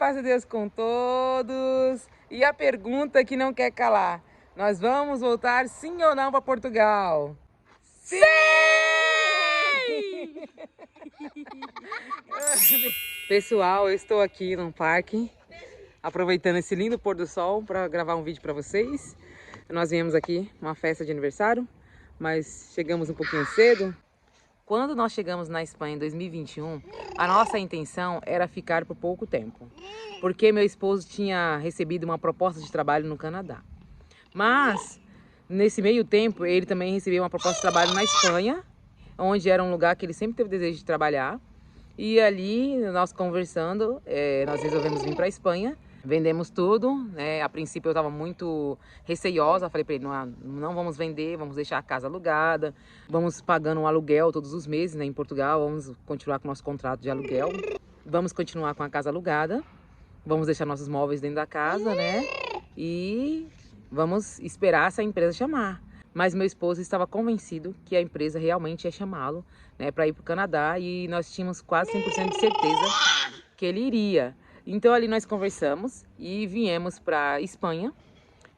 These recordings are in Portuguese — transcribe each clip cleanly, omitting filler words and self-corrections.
paz de Deus com todos. E a pergunta que não quer calar: nós vamos voltar sim ou não para Portugal? Sim! Pessoal, eu estou aqui num parque, aproveitando esse lindo pôr do sol para gravar um vídeo para vocês. Nós viemos aqui uma festa de aniversário, mas chegamos um pouquinho cedo. Quando nós chegamos na Espanha em 2021, a nossa intenção era ficar por pouco tempo, porque meu esposo tinha recebido uma proposta de trabalho no Canadá. Mas, nesse meio tempo, ele também recebeu uma proposta de trabalho na Espanha, onde era um lugar que ele sempre teve desejo de trabalhar. E ali, nós conversando, nós resolvemos vir para a Espanha. Vendemos tudo, né? A princípio eu estava muito receiosa, falei para ele, não vamos vender, vamos deixar a casa alugada, vamos pagando um aluguel todos os meses, né, em Portugal, vamos continuar com o nosso contrato de aluguel, vamos continuar com a casa alugada, vamos deixar nossos móveis dentro da casa, né, e vamos esperar essa empresa chamar. Mas meu esposo estava convencido que a empresa realmente ia chamá-lo, né, para ir para o Canadá, e nós tínhamos quase 100% de certeza que ele iria. Então ali nós conversamos e viemos para Espanha,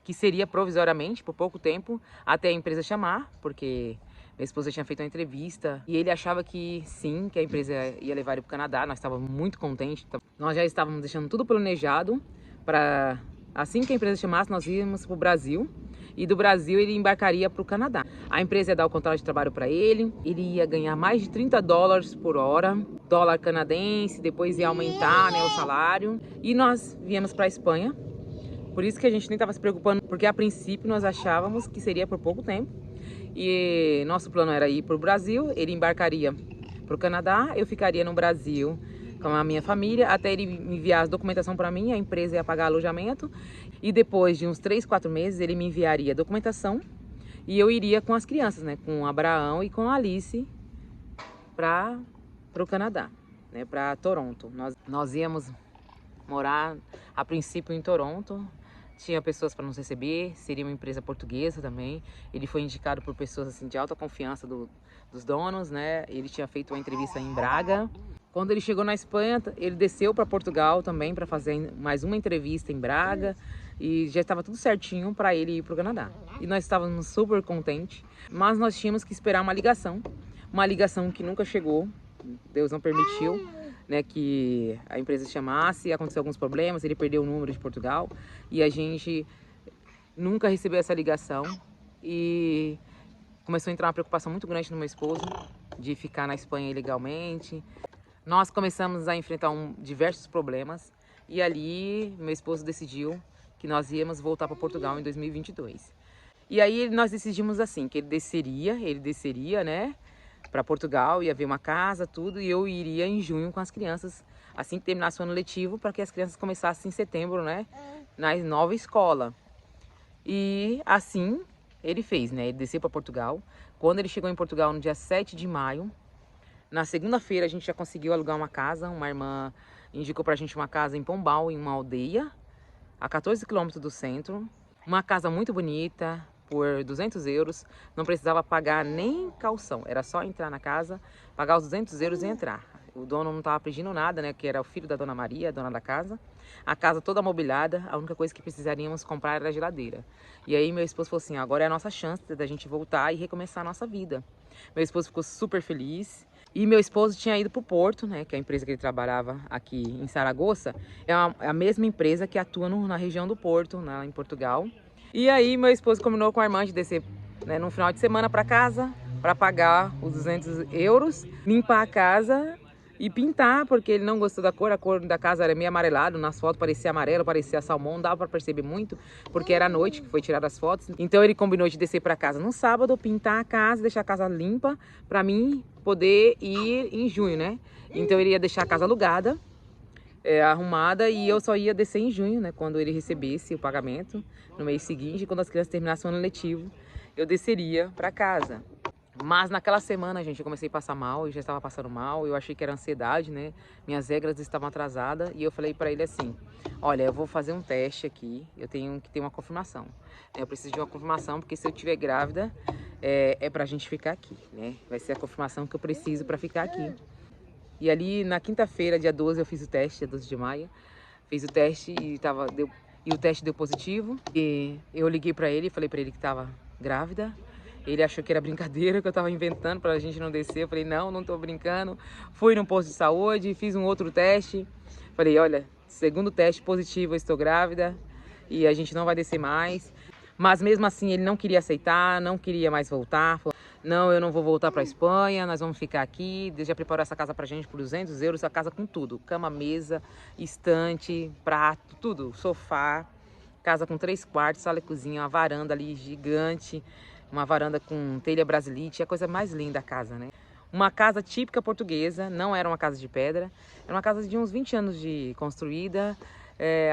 que seria provisoriamente, por pouco tempo, até a empresa chamar, porque minha esposa tinha feito uma entrevista e ele achava que sim, que a empresa ia levar ele para o Canadá. Nós estávamos muito contentes, nós já estávamos deixando tudo planejado para assim que a empresa chamasse, nós íamos para o Brasil. E do Brasil ele embarcaria para o Canadá. A empresa ia dar o contrato de trabalho para ele, ele ia ganhar mais de 30 dólares por hora, dólar canadense, depois ia aumentar, né, o salário. E nós viemos para a Espanha, por isso que a gente nem estava se preocupando, porque a princípio nós achávamos que seria por pouco tempo. E nosso plano era ir para o Brasil, ele embarcaria para o Canadá, eu ficaria no Brasil com a minha família, até ele enviar a documentação para mim, a empresa ia pagar alojamento, e depois de uns 3, 4 meses ele me enviaria a documentação e eu iria com as crianças, né, com o Abraão e com a Alice para o Canadá, né, para Toronto. Nós íamos morar a princípio em Toronto. Tinha pessoas para nos receber, seria uma empresa portuguesa também. Ele foi indicado por pessoas assim, de alta confiança dos donos, né? Ele tinha feito uma entrevista em Braga. Quando ele chegou na Espanha, ele desceu para Portugal também para fazer mais uma entrevista em Braga. E já estava tudo certinho para ele ir para o Canadá. E nós estávamos super contentes, mas nós tínhamos que esperar uma ligação que nunca chegou. Deus não permitiu, né, que a empresa chamasse, aconteceu alguns problemas, ele perdeu o número de Portugal e a gente nunca recebeu essa ligação e começou a entrar uma preocupação muito grande no meu esposo de ficar na Espanha ilegalmente. Nós começamos a enfrentar diversos problemas e ali meu esposo decidiu que nós íamos voltar para Portugal em 2022. E aí nós decidimos assim, que ele desceria, né, para Portugal, ia ver uma casa, tudo, e eu iria em junho com as crianças, assim que terminasse o ano letivo, para que as crianças começassem em setembro, né, na nova escola. E assim ele fez, né, ele desceu para Portugal. Quando ele chegou em Portugal no dia 7 de maio, na segunda-feira a gente já conseguiu alugar uma casa, uma irmã indicou pra gente uma casa em Pombal, em uma aldeia, a 14 quilômetros do centro, uma casa muito bonita, por 200 euros, não precisava pagar nem calção, era só entrar na casa, pagar os 200 euros e entrar. O dono não estava pedindo nada, né, que era o filho da dona Maria, dona da casa. A casa toda mobiliada, a única coisa que precisaríamos comprar era a geladeira. E aí meu esposo falou assim, agora é a nossa chance da gente voltar e recomeçar a nossa vida. Meu esposo ficou super feliz. E meu esposo tinha ido para o Porto, né, que é a empresa que ele trabalhava aqui em Saragoça, é a mesma empresa que atua na região do Porto, em Portugal. E aí meu esposo combinou com a irmã de descer, né, no final de semana para casa, para pagar os 200 euros, limpar a casa e pintar, porque ele não gostou da cor. A cor da casa era meio amarelada, nas fotos parecia amarelo, parecia salmão, não dava para perceber muito, porque era à noite que foi tirada as fotos. Então ele combinou de descer para casa no sábado, pintar a casa, deixar a casa limpa, para mim poder ir em junho, né? Então ele ia deixar a casa alugada, arrumada, e eu só ia descer em junho, né, quando ele recebesse o pagamento no mês seguinte, quando as crianças terminassem o ano letivo, eu desceria para casa. Mas naquela semana, gente, eu comecei a passar mal, eu já estava passando mal, eu achei que era ansiedade, né, minhas regras estavam atrasadas, e eu falei para ele assim, olha, eu vou fazer um teste aqui, eu tenho que ter uma confirmação, eu preciso de uma confirmação, porque se eu estiver grávida, é pra gente ficar aqui, né, vai ser a confirmação que eu preciso para ficar aqui. E ali na quinta-feira, dia 12, eu fiz o teste, dia 12 de maio. fez o teste e o teste deu positivo. E eu liguei pra ele e falei pra ele que tava grávida. Ele achou que era brincadeira, que eu tava inventando pra gente não descer. Eu falei, não, não tô brincando. Fui no posto de saúde, fiz um outro teste. Falei, olha, segundo teste positivo, eu estou grávida e a gente não vai descer mais. Mas mesmo assim ele não queria aceitar, não queria mais voltar. Falou, não, eu não vou voltar pra Espanha, nós vamos ficar aqui. Deus já preparou essa casa pra gente por 200 euros, a casa com tudo. Cama, mesa, estante, prato, tudo, sofá. Casa com 3 quartos, sala e cozinha, uma varanda ali gigante. Uma varanda com telha brasilite, é a coisa mais linda a casa, né? Uma casa típica portuguesa, não era uma casa de pedra. Era uma casa de uns 20 anos de construída.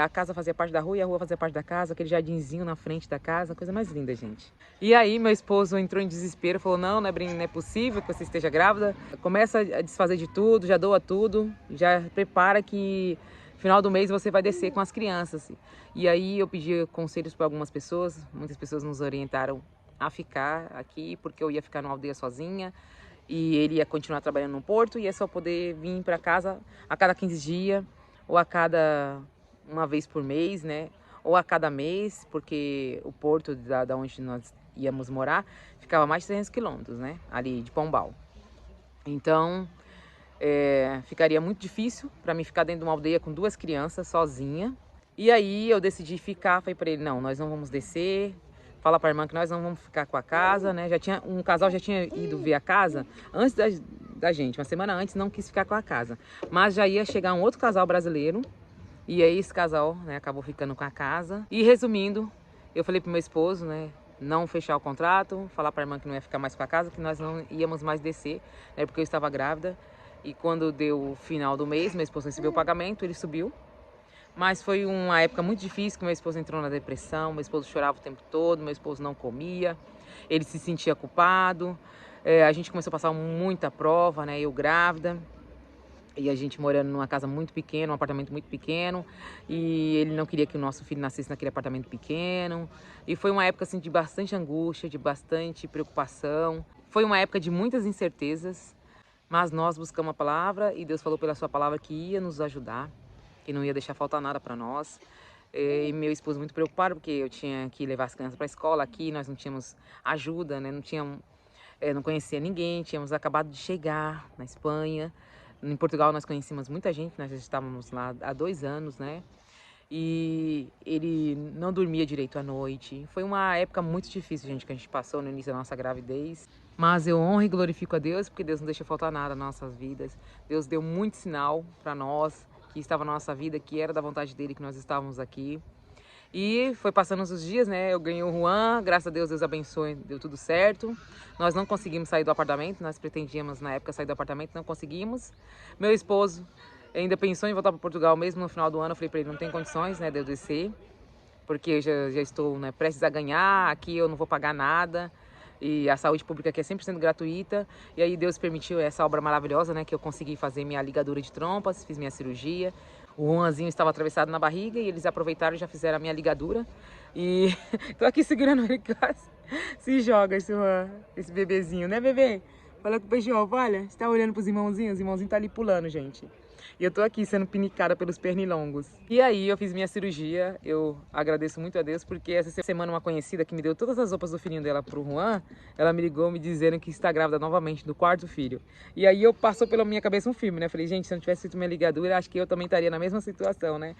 A casa fazia parte da rua e a rua fazia parte da casa. Aquele jardinzinho na frente da casa, coisa mais linda, gente. E aí meu esposo entrou em desespero, falou, não, não é possível que você esteja grávida. Começa a desfazer de tudo, já doa tudo, já prepara que final do mês você vai descer com as crianças. E aí eu pedi conselhos para algumas pessoas, muitas pessoas nos orientaram a ficar aqui, porque eu ia ficar numa aldeia sozinha e ele ia continuar trabalhando no porto e é só poder vir para casa a cada 15 dias ou a cada uma vez por mês, né? Ou a cada mês, porque o porto da onde nós íamos morar ficava mais de 300 quilômetros, né? Ali de Pombal. Então, ficaria muito difícil para mim ficar dentro de uma aldeia com 2 crianças sozinha. E aí eu decidi ficar, falei para ele, não, nós não vamos descer. Fala para a irmã que nós não vamos ficar com a casa, né? Um casal já tinha ido ver a casa antes da gente, uma semana antes, não quis ficar com a casa. Mas já ia chegar um outro casal brasileiro e aí esse casal, né, acabou ficando com a casa. E resumindo, eu falei pro meu esposo, né, não fechar o contrato, falar para a irmã que não ia ficar mais com a casa, que nós não íamos mais descer, né, porque eu estava grávida. E quando deu o final do mês, meu esposo recebeu o pagamento, ele subiu. Mas foi uma época muito difícil, que meu esposo entrou na depressão, meu esposo chorava o tempo todo, meu esposo não comia, ele se sentia culpado. A gente começou a passar muita prova, né, eu grávida, e a gente morando numa casa muito pequena, um apartamento muito pequeno, e ele não queria que o nosso filho nascesse naquele apartamento pequeno. E foi uma época assim de bastante angústia, de bastante preocupação. Foi uma época de muitas incertezas, mas nós buscamos a palavra e Deus falou pela sua palavra que ia nos ajudar, que não ia deixar faltar nada para nós. E meu esposo muito preocupado, porque eu tinha que levar as crianças para a escola aqui, nós não tínhamos ajuda, né? Não conhecia ninguém, tínhamos acabado de chegar na Espanha. Em Portugal nós conhecemos muita gente, nós já estávamos lá há 2 anos, né? E ele não dormia direito à noite. Foi uma época muito difícil, gente, que a gente passou no início da nossa gravidez. Mas eu honro e glorifico a Deus, porque Deus não deixa faltar nada nas nossas vidas. Deus deu muito sinal para nós, que estava na nossa vida, que era da vontade dele que nós estávamos aqui. E foi passando os dias, né? Eu ganhei o Juan, graças a Deus, Deus abençoe, deu tudo certo. Nós não conseguimos sair do apartamento, nós pretendíamos na época sair do apartamento, não conseguimos. Meu esposo ainda pensou em voltar para Portugal mesmo no final do ano. Eu falei para ele, não tem condições, né, de eu descer, porque eu já estou, né, prestes a ganhar, aqui eu não vou pagar nada. E a saúde pública aqui é 100% gratuita. E aí Deus permitiu essa obra maravilhosa, né? Que eu consegui fazer minha ligadura de trompas, fiz minha cirurgia. O Juanzinho estava atravessado na barriga e eles aproveitaram e já fizeram a minha ligadura. E tô aqui segurando ele quase. Se joga esse bebezinho, né, bebê? Fala com o peixe, olha, você tá olhando pros irmãozinhos? Os irmãozinhos tá ali pulando, gente. E eu tô aqui sendo pinicada pelos pernilongos. E aí eu fiz minha cirurgia, eu agradeço muito a Deus, porque essa semana uma conhecida que me deu todas as roupas do filhinho dela pro Juan, ela me ligou me dizendo que está grávida novamente do 4º filho. E aí passou pela minha cabeça um filme, né? Falei, gente, se eu não tivesse feito minha ligadura, acho que eu também estaria na mesma situação, né?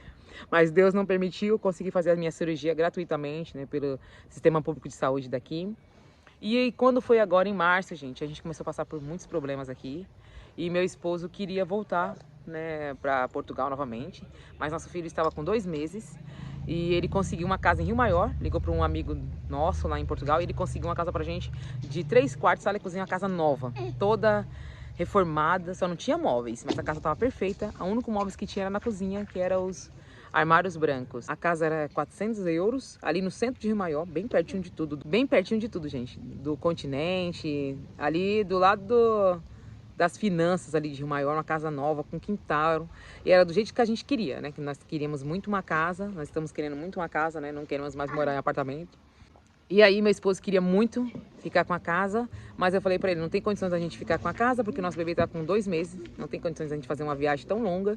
Mas Deus não permitiu, eu consegui fazer a minha cirurgia gratuitamente, né? Pelo sistema público de saúde daqui. E aí, quando foi agora em março, gente, a gente começou a passar por muitos problemas aqui. E meu esposo queria voltar, né, para Portugal novamente, mas nosso filho estava com 2 meses e ele conseguiu uma casa em Rio Maior, ligou para um amigo nosso lá em Portugal e ele conseguiu uma casa pra gente de 3 quartos, sala e cozinha, uma casa nova, toda reformada, só não tinha móveis, mas a casa estava perfeita. O único móveis que tinha era na cozinha, que era os armários brancos. A casa era 400 euros, ali no centro de Rio Maior, bem pertinho de tudo, gente, do continente, ali do lado das finanças ali de Rio Maior, uma casa nova, com quintal, e era do jeito que a gente queria, né, que nós queríamos muito uma casa, nós estamos querendo muito uma casa, né, não queremos mais morar em apartamento. E aí meu esposo queria muito ficar com a casa, mas eu falei pra ele, não tem condições da gente ficar com a casa, porque nosso bebê tá com 2 meses, não tem condições da gente fazer uma viagem tão longa.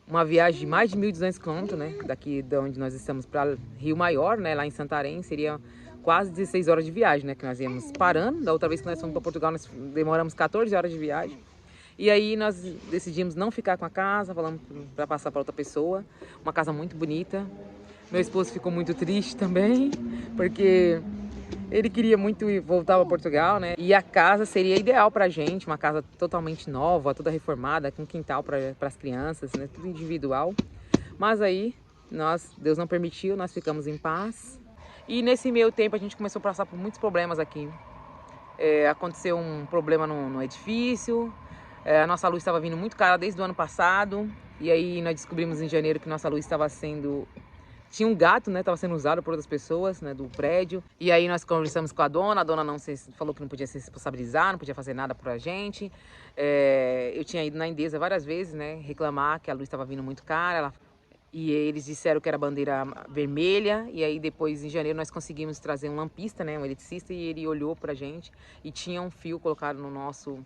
uma viagem de mais de 1.200 quilômetros, né? Daqui de onde nós estamos para Rio Maior, né? Lá em Santarém, seria quase 16 horas de viagem, né? Que nós íamos parando. Da outra vez que nós fomos para Portugal, nós demoramos 14 horas de viagem. E aí nós decidimos não ficar com a casa, falamos para passar para outra pessoa. Uma casa muito bonita. Meu esposo ficou muito triste também, porque ele queria muito voltar para Portugal, né? E a casa seria ideal pra gente, uma casa totalmente nova, toda reformada, com quintal para as crianças, né? Tudo individual. Mas aí, Deus não permitiu, nós ficamos em paz. E nesse meio tempo a gente começou a passar por muitos problemas aqui. Aconteceu um problema no edifício, a nossa luz estava vindo muito cara desde o ano passado. E aí nós descobrimos em janeiro que nossa luz estava sendo... Tinha um gato, né? Estava sendo usado por outras pessoas, né? Do prédio. E aí nós conversamos com a dona não falou que não podia se responsabilizar, não podia fazer nada pra gente. Eu tinha ido na Endesa várias vezes, né? Reclamar que a luz estava vindo muito cara. E eles disseram que era bandeira vermelha. E aí depois, em janeiro, nós conseguimos trazer um lampista, né? Um eletricista. E ele olhou pra gente e tinha um fio colocado no nosso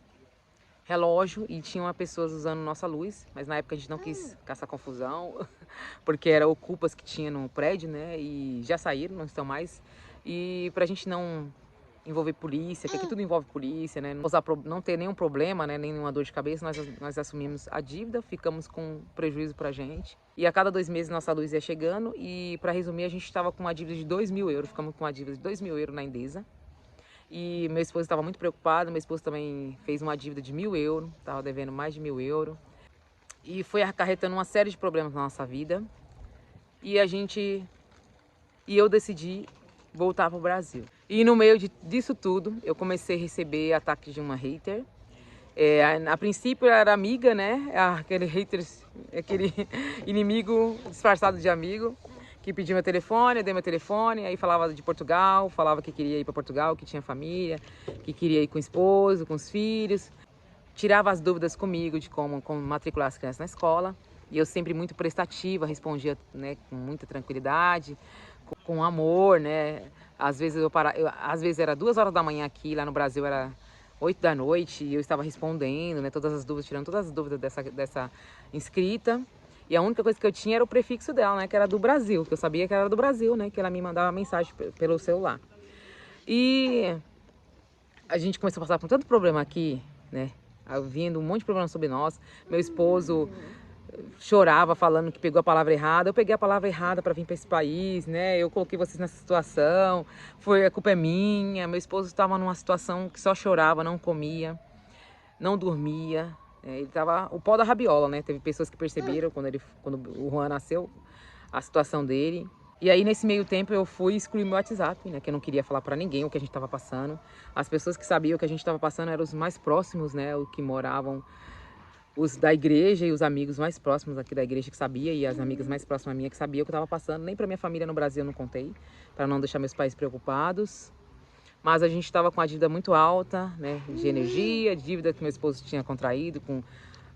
relógio e tinham pessoas usando nossa luz, mas na época a gente não quis caçar confusão, porque eram ocupas que tinha no prédio, né, e já saíram, não estão mais, e pra gente não envolver polícia, que aqui tudo envolve polícia, né, não ter nenhum problema, né, nenhuma dor de cabeça, nós assumimos a dívida, ficamos com prejuízo pra gente, e a cada 2 meses nossa luz ia chegando, e pra resumir, a gente estava com uma dívida de 2.000 euros, ficamos com uma dívida de 2.000 euros na Endesa. E meu esposo estava muito preocupado, meu esposo também fez uma dívida de 1.000 euros, estava devendo mais de 1.000 euros. E foi acarretando uma série de problemas na nossa vida. E eu decidi voltar para o Brasil. E no meio disso tudo, eu comecei a receber ataques de uma hater. A princípio era amiga, né? Aquele hater, aquele inimigo disfarçado de amigo, que pediu meu telefone, eu dei meu telefone, aí falava de Portugal, falava que queria ir para Portugal, que tinha família, que queria ir com o esposo, com os filhos. Tirava as dúvidas comigo de como matricular as crianças na escola. E eu sempre muito prestativa, respondia, né, com muita tranquilidade, com amor, né? Às vezes às vezes era 2 horas da manhã aqui, lá no Brasil era 8 da noite, e eu estava respondendo, né, todas as dúvidas, tirando todas as dúvidas dessa inscrita. E a única coisa que eu tinha era o prefixo dela, né? Que era do Brasil, que eu sabia que era do Brasil, né? Que ela me mandava mensagem pelo celular. E a gente começou a passar por tanto problema aqui, né? Vindo um monte de problema sobre nós. Meu esposo chorava falando que pegou a palavra errada. Eu peguei a palavra errada para vir para esse país, né? Eu coloquei vocês nessa situação. A culpa é minha. Meu esposo estava numa situação que só chorava, não comia, não dormia. Ele tava o pó da rabiola, né? Teve pessoas que perceberam quando o Juan nasceu, a situação dele. E aí, nesse meio tempo, eu fui excluir meu WhatsApp, né? Que eu não queria falar pra ninguém o que a gente tava passando. As pessoas que sabiam o que a gente tava passando eram os mais próximos, né? Os que moravam, os da igreja e os amigos mais próximos aqui da igreja que sabia, e as amigas mais próximas minha que sabiam o que eu tava passando. Nem pra minha família no Brasil eu não contei, para não deixar meus pais preocupados. Mas a gente estava com a dívida muito alta, né, de energia, dívida que meu esposo tinha contraído,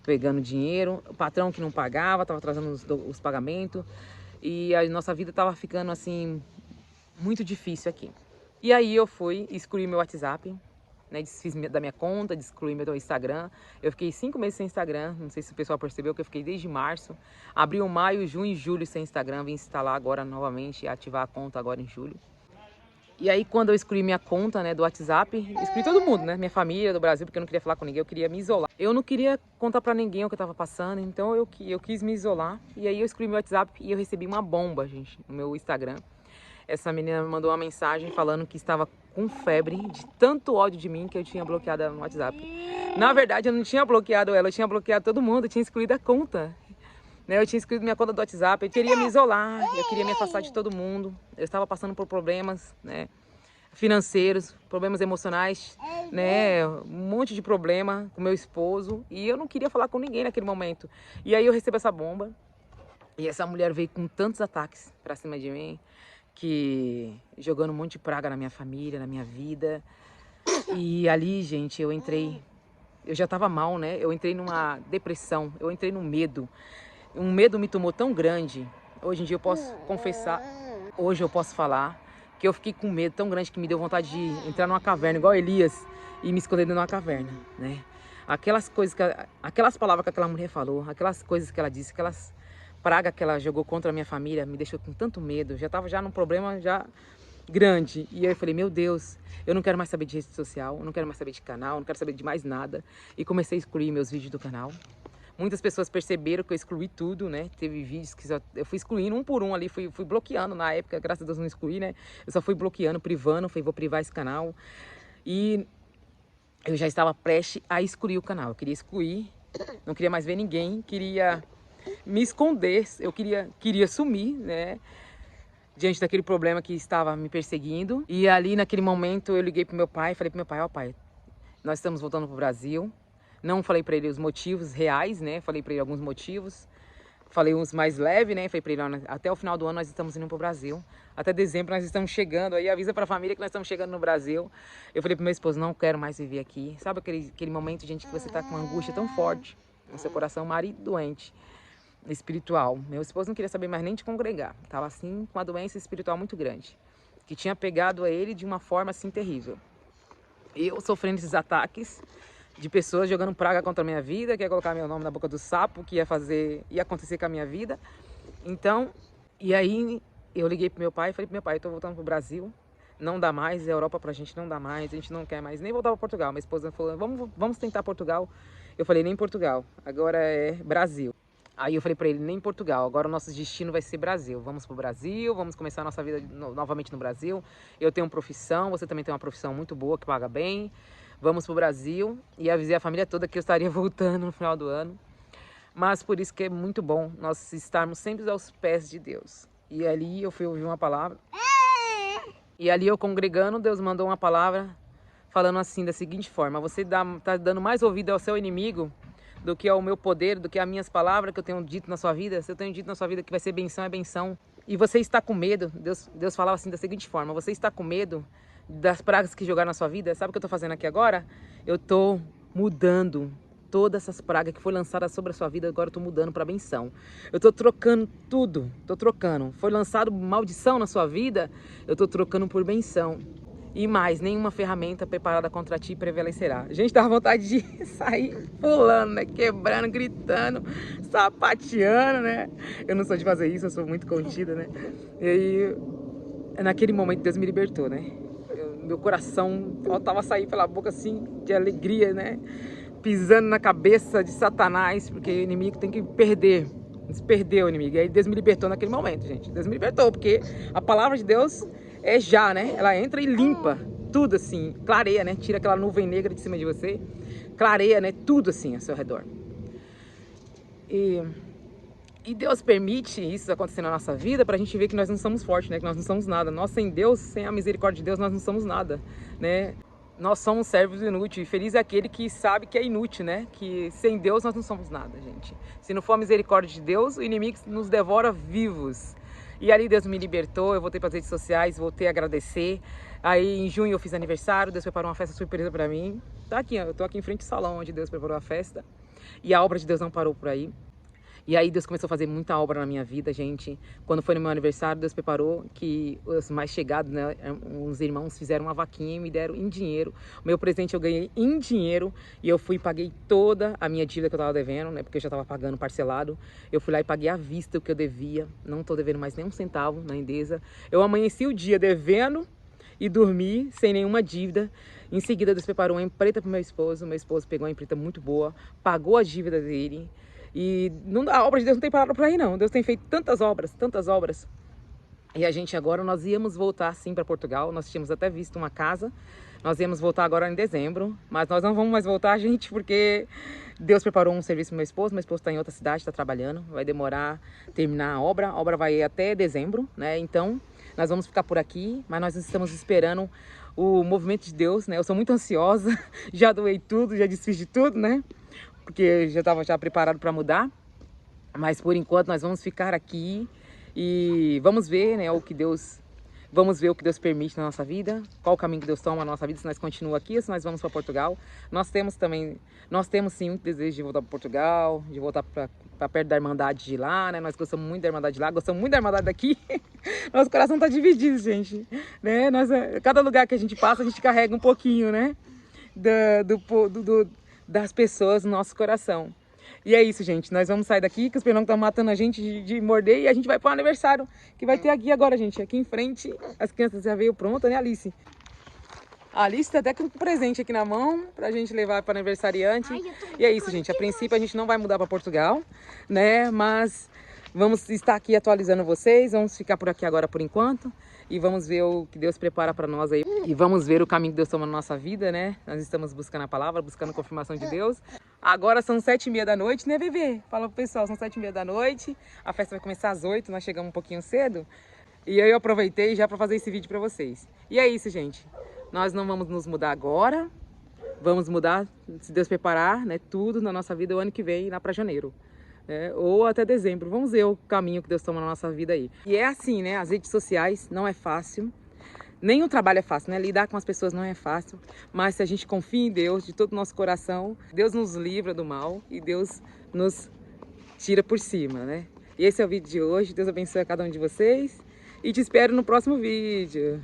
pegando dinheiro, o patrão que não pagava, estava atrasando os pagamentos, e a nossa vida estava ficando assim, muito difícil aqui. E aí eu fui excluir meu WhatsApp, né, desfiz da minha conta, excluí meu Instagram. Eu fiquei 5 meses sem Instagram, não sei se o pessoal percebeu que eu fiquei desde março. Abril, maio, junho e julho sem Instagram, vim instalar agora novamente e ativar a conta agora em julho. E aí, quando eu excluí minha conta, né, do WhatsApp, excluí todo mundo, né, minha família do Brasil, porque eu não queria falar com ninguém, eu queria me isolar. Eu não queria contar pra ninguém o que eu tava passando, então eu quis me isolar. E aí eu excluí meu WhatsApp e eu recebi uma bomba, gente, no meu Instagram. Essa menina me mandou uma mensagem falando que estava com febre, de tanto ódio de mim que eu tinha bloqueado ela no WhatsApp. Na verdade, eu não tinha bloqueado ela, eu tinha bloqueado todo mundo, eu tinha excluído a conta. Eu tinha excluído minha conta do WhatsApp, eu queria me isolar, eu queria me afastar de todo mundo. Eu estava passando por problemas, né, financeiros, problemas emocionais, né, um monte de problema com meu esposo. E eu não queria falar com ninguém naquele momento. E aí eu recebo essa bomba, e essa mulher veio com tantos ataques pra cima de mim, que jogando um monte de praga na minha família, na minha vida. E ali, gente, eu já tava mal, né, eu entrei numa depressão, eu entrei num medo. Um medo me tomou tão grande. Hoje em dia eu posso confessar, hoje eu posso falar que eu fiquei com medo tão grande que me deu vontade de entrar numa caverna, igual Elias, e me esconder dentro de uma caverna, né? aquelas coisas, aquelas palavras que aquela mulher falou, aquelas coisas que ela disse, aquelas pragas que ela jogou contra a minha família, me deixou com tanto medo. Já estava já num problema já grande. E aí eu falei, meu Deus, eu não quero mais saber de rede social, eu não quero mais saber de canal, eu não quero saber de mais nada. E comecei a excluir meus vídeos do canal. Muitas pessoas perceberam que eu excluí tudo, né? Teve vídeos que eu fui excluindo um por um ali, fui bloqueando na época, graças a Deus não excluí, né? Eu só fui bloqueando, privando, falei, vou privar esse canal. E eu já estava prestes a excluir o canal. Eu queria excluir, não queria mais ver ninguém, queria me esconder, eu queria sumir, né? Diante daquele problema que estava me perseguindo. E ali naquele momento eu liguei pro meu pai, falei pro meu pai, ó pai, nós estamos voltando pro Brasil. Não falei para ele os motivos reais, né? Falei para ele alguns motivos. Falei uns mais leves, né? Falei para ele, ó, até o final do ano nós estamos indo pro Brasil. Até dezembro nós estamos chegando. Aí avisa para a família que nós estamos chegando no Brasil. Eu falei pro meu esposo, não quero mais viver aqui. Sabe aquele momento, gente, que você tá com uma angústia tão forte no seu coração, marido doente, espiritual. Meu esposo não queria saber mais nem de congregar. Tava assim, com uma doença espiritual muito grande, que tinha pegado a ele de uma forma assim terrível. E eu sofrendo esses ataques de pessoas jogando praga contra a minha vida, que ia colocar meu nome na boca do sapo, que ia acontecer com a minha vida. Então, e aí eu liguei pro meu pai e falei pro meu pai, eu tô voltando pro Brasil, não dá mais, a Europa pra gente não dá mais, a gente não quer mais nem voltar pra Portugal. Minha esposa falou, vamos tentar Portugal. Eu falei, nem Portugal, agora é Brasil. Aí eu falei pra ele, nem Portugal, agora o nosso destino vai ser Brasil. Vamos pro Brasil, vamos começar a nossa vida novamente no Brasil. Eu tenho uma profissão, você também tem uma profissão muito boa, que paga bem. Vamos pro Brasil. E avisei a família toda que eu estaria voltando no final do ano. Mas por isso que é muito bom nós estarmos sempre aos pés de Deus. E ali eu fui ouvir uma palavra. E ali eu congregando, Deus mandou uma palavra falando assim, da seguinte forma. Você tá dando mais ouvido ao seu inimigo do que ao meu poder, do que as minhas palavras que eu tenho dito na sua vida. Se eu tenho dito na sua vida que vai ser benção, é benção. E você está com medo, Deus falava assim da seguinte forma, você está com medo das pragas que jogaram na sua vida? Sabe o que eu estou fazendo aqui agora? Eu estou mudando todas essas pragas que foi lançadas sobre a sua vida, agora eu estou mudando para benção. Eu estou trocando tudo, estou trocando. Foi lançado maldição na sua vida, eu estou trocando por benção. E mais, nenhuma ferramenta preparada contra ti prevalecerá. A gente dá vontade de sair pulando, né? Quebrando, gritando, sapateando, né? Eu não sou de fazer isso, eu sou muito contida, né? E aí, naquele momento, Deus me libertou, né? Meu coração faltava sair pela boca assim, de alegria, né? Pisando na cabeça de Satanás, porque o inimigo tem que perder. Perdeu o inimigo. E aí Deus me libertou naquele momento, gente. Deus me libertou, porque a palavra de Deus é já, né? Ela entra e limpa tudo assim, clareia, né? Tira aquela nuvem negra de cima de você, clareia, né? Tudo assim ao seu redor. E Deus permite isso acontecer na nossa vida pra gente ver que nós não somos fortes, né? Que nós não somos nada. Nós sem Deus, sem a misericórdia de Deus, nós não somos nada, né? Nós somos servos inúteis. E feliz é aquele que sabe que é inútil, né? Que sem Deus nós não somos nada, gente. Se não for a misericórdia de Deus, o inimigo nos devora vivos. E ali Deus me libertou, eu voltei para as redes sociais, voltei a agradecer. Aí em junho eu fiz aniversário, Deus preparou uma festa surpresa para mim. Tá aqui, eu tô aqui em frente ao salão onde Deus preparou a festa. E a obra de Deus não parou por aí. E aí Deus começou a fazer muita obra na minha vida, gente. Quando foi no meu aniversário, Deus preparou que os mais chegados, né, uns irmãos fizeram uma vaquinha e me deram em dinheiro. O meu presente eu ganhei em dinheiro e eu fui e paguei toda a minha dívida que eu tava devendo, né, porque eu já tava pagando parcelado. Eu fui lá e paguei à vista o que eu devia. Não tô devendo mais nem um centavo na Endesa. Eu amanheci o dia devendo e dormi sem nenhuma dívida. Em seguida, Deus preparou uma empreita pro meu esposo. Meu esposo pegou uma empreita muito boa, pagou a dívida dele. E a obra de Deus não tem parado por aí não. Deus tem feito tantas obras, tantas obras. E a gente agora, nós íamos voltar sim para Portugal. Nós tínhamos até visto uma casa. Nós íamos voltar agora em dezembro. Mas nós não vamos mais voltar, gente, porque Deus preparou um serviço para meu esposo. Meu esposo está em outra cidade, está trabalhando. Vai demorar terminar a obra. A obra vai até dezembro, né? Então, nós vamos ficar por aqui. Mas nós estamos esperando o movimento de Deus, né? Eu sou muito ansiosa. Já doei tudo, já desfiz de tudo, né? Porque eu já estava preparado para mudar, mas por enquanto nós vamos ficar aqui e vamos ver, né, vamos ver o que Deus permite na nossa vida, qual o caminho que Deus toma na nossa vida, se nós continuamos aqui ou se nós vamos para Portugal. Nós temos sim muito desejo de voltar para Portugal, de voltar para perto da Irmandade de lá, né? Nós gostamos muito da Irmandade de lá, gostamos muito da Irmandade daqui. Nosso coração está dividido, gente, né? Cada lugar que a gente passa, a gente carrega um pouquinho, né? das pessoas no nosso coração. E é isso, gente. Nós vamos sair daqui, que os pernilongos estão matando a gente de morder, e a gente vai para o aniversário, que vai ter aqui agora, gente. Aqui em frente, as crianças já veio pronta, né, Alice? A Alice tá até com um presente aqui na mão pra gente levar para aniversariante. E é isso, gente. A princípio a gente não vai mudar para Portugal, né? Mas vamos estar aqui atualizando vocês. Vamos ficar por aqui agora por enquanto. E vamos ver o que Deus prepara para nós aí. E vamos ver o caminho que Deus toma na nossa vida, né? Nós estamos buscando a palavra, buscando a confirmação de Deus. Agora são 7h30 da noite, né, bebê? Fala pro pessoal, são 7h30 da noite. A festa vai começar às 8h, nós chegamos um pouquinho cedo. E aí eu aproveitei já para fazer esse vídeo para vocês. E é isso, gente. Nós não vamos nos mudar agora. Vamos mudar, se Deus preparar, né, tudo na nossa vida o ano que vem, lá para janeiro. Ou até dezembro. Vamos ver o caminho que Deus toma na nossa vida aí. E é assim, né? As redes sociais não é fácil. Nenhum trabalho é fácil, né? Lidar com as pessoas não é fácil. Mas se a gente confia em Deus de todo o nosso coração, Deus nos livra do mal e Deus nos tira por cima, né? E esse é o vídeo de hoje. Deus abençoe a cada um de vocês. E te espero no próximo vídeo.